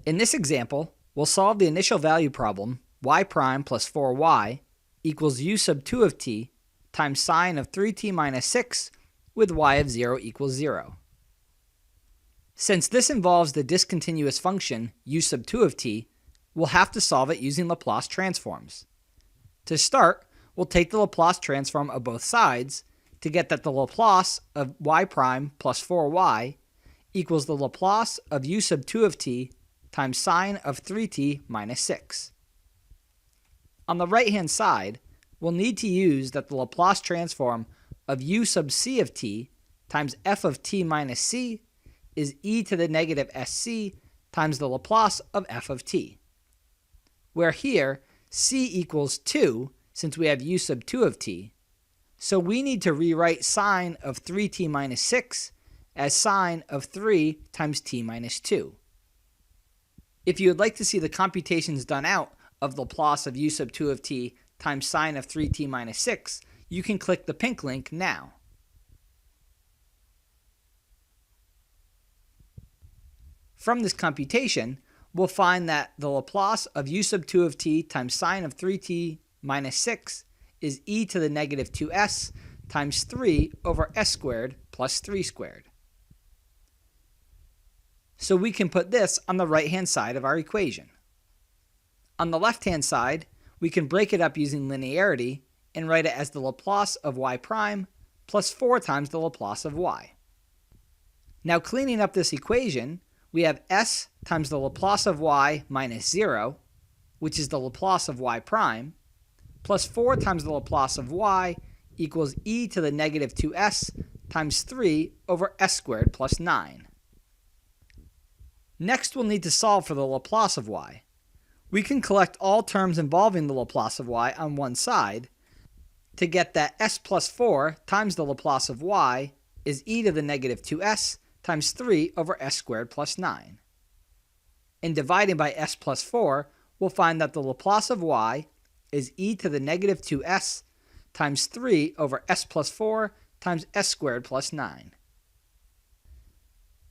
In this example, we'll solve the initial value problem y prime plus 4y equals u sub 2 of t times sine of 3t minus 6 with y of 0 equals 0. Since this involves the discontinuous function u sub 2 of t, we'll have to solve it using Laplace transforms. To start, we'll take the Laplace transform of both sides to get that the Laplace of y prime plus 4y equals the Laplace of u sub 2 of t times sine of 3t minus 6. On the right-hand side, we'll need to use that the Laplace transform of u sub c of t times f of t minus c is e to the negative sc times the Laplace of f of t, where here c equals 2 since we have u sub 2 of t, so we need to rewrite sine of 3t minus 6 as sine of 3 times t minus 2. If you would like to see the computations done out of the Laplace of u sub 2 of t times sine of 3t minus 6, you can click the pink link now. From this computation, we'll find that the Laplace of u sub 2 of t times sine of 3t minus 6 is e to the negative 2s times 3 over s squared plus 3 squared. So we can put this on the right-hand side of our equation. On the left-hand side, we can break it up using linearity and write it as the Laplace of y prime plus 4 times the Laplace of y. Now cleaning up this equation, we have s times the Laplace of y minus 0, which is the Laplace of y prime, plus 4 times the Laplace of y equals e to the negative 2s times 3 over s squared plus 9. Next, we'll need to solve for the Laplace of y. We can collect all terms involving the Laplace of y on one side to get that s plus 4 times the Laplace of y is e to the negative 2s times 3 over s squared plus 9. In dividing by s plus 4, we'll find that the Laplace of y is e to the negative 2s times 3 over s plus 4 times s squared plus 9.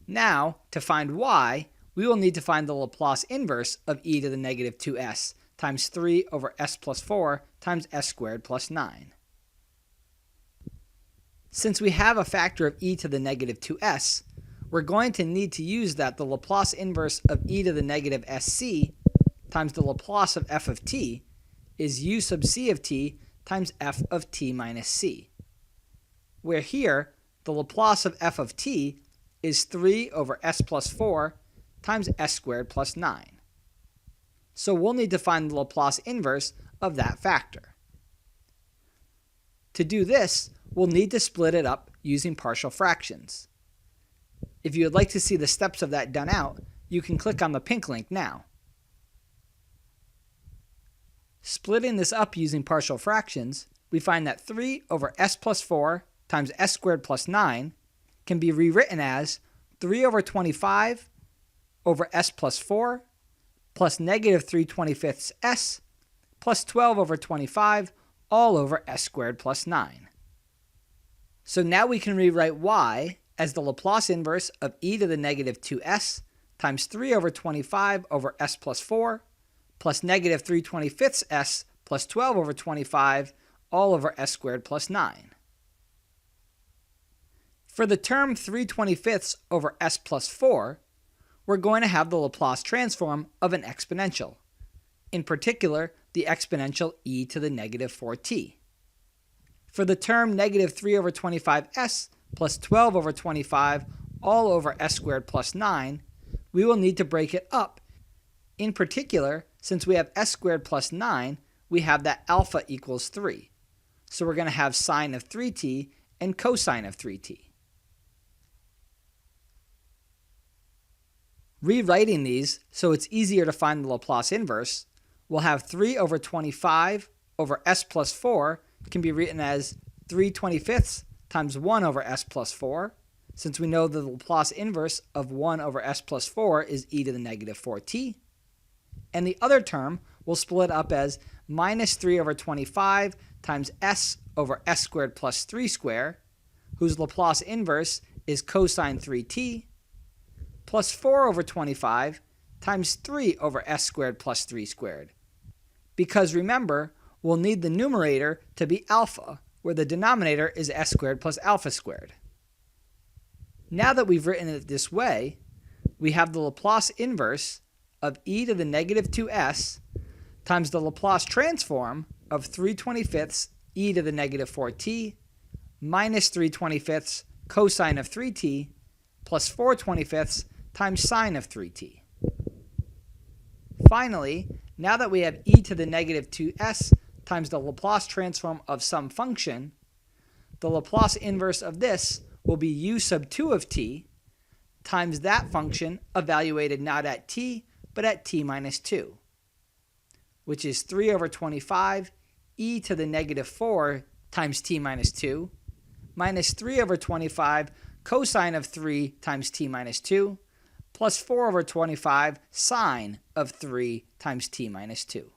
Now, to find y, we will need to find the Laplace inverse of e to the negative 2s times 3 over s plus 4 times s squared plus 9. Since we have a factor of e to the negative 2s, we're going to need to use that the Laplace inverse of e to the negative sc times the Laplace of f of t is u sub c of t times f of t minus c, where here the Laplace of f of t is 3 over s plus 4 times s squared plus 9. So we'll need to find the Laplace inverse of that factor. To do this, we'll need to split it up using partial fractions. If you would like to see the steps of that done out, you can click on the pink link now. Splitting this up using partial fractions, we find that 3 over s plus 4 times s squared plus 9 can be rewritten as 3 over 25 over s plus 4 plus negative 3/25 s plus 12 over 25 all over s squared plus 9. So now we can rewrite y as the Laplace inverse of e to the negative 2s times 3 over 25 over s plus 4 plus negative 3/25 s plus 12 over 25 all over s squared plus 9. For the term 3/25 over s plus 4, we're going to have the Laplace transform of an exponential, in particular the exponential e to the negative 4t. For the term negative 3 over 25s plus 12 over 25 all over s squared plus 9, we will need to break it up. In particular, since we have s squared plus 9, we have that alpha equals 3. So we're going to have sine of 3t and cosine of 3t. Rewriting these so it's easier to find the Laplace inverse, we'll have 3 over 25 over s plus 4 can be written as 3/25 times 1 over s plus 4, since we know the Laplace inverse of 1 over s plus 4 is e to the negative 4t. And the other term we'll split up as minus 3 over 25 times s over s squared plus 3 squared, whose Laplace inverse is cosine 3t, plus 4 over 25 times 3 over s squared plus 3 squared. Because remember, we'll need the numerator to be alpha, where the denominator is s squared plus alpha squared. Now that we've written it this way, we have the Laplace inverse of e to the negative 2s times the Laplace transform of 3/25 e to the negative 4t minus 3/25 cosine of 3t plus 4/25 times sine of 3t. Finally, now that we have e to the negative 2s times the Laplace transform of some function, the Laplace inverse of this will be u sub 2 of t times that function evaluated not at t, but at t minus 2, which is 3 over 25 e to the negative 4 times t minus 2, minus 3 over 25 cosine of 3 times t minus 2, plus 4 over 25 sine of 3 times t minus 2.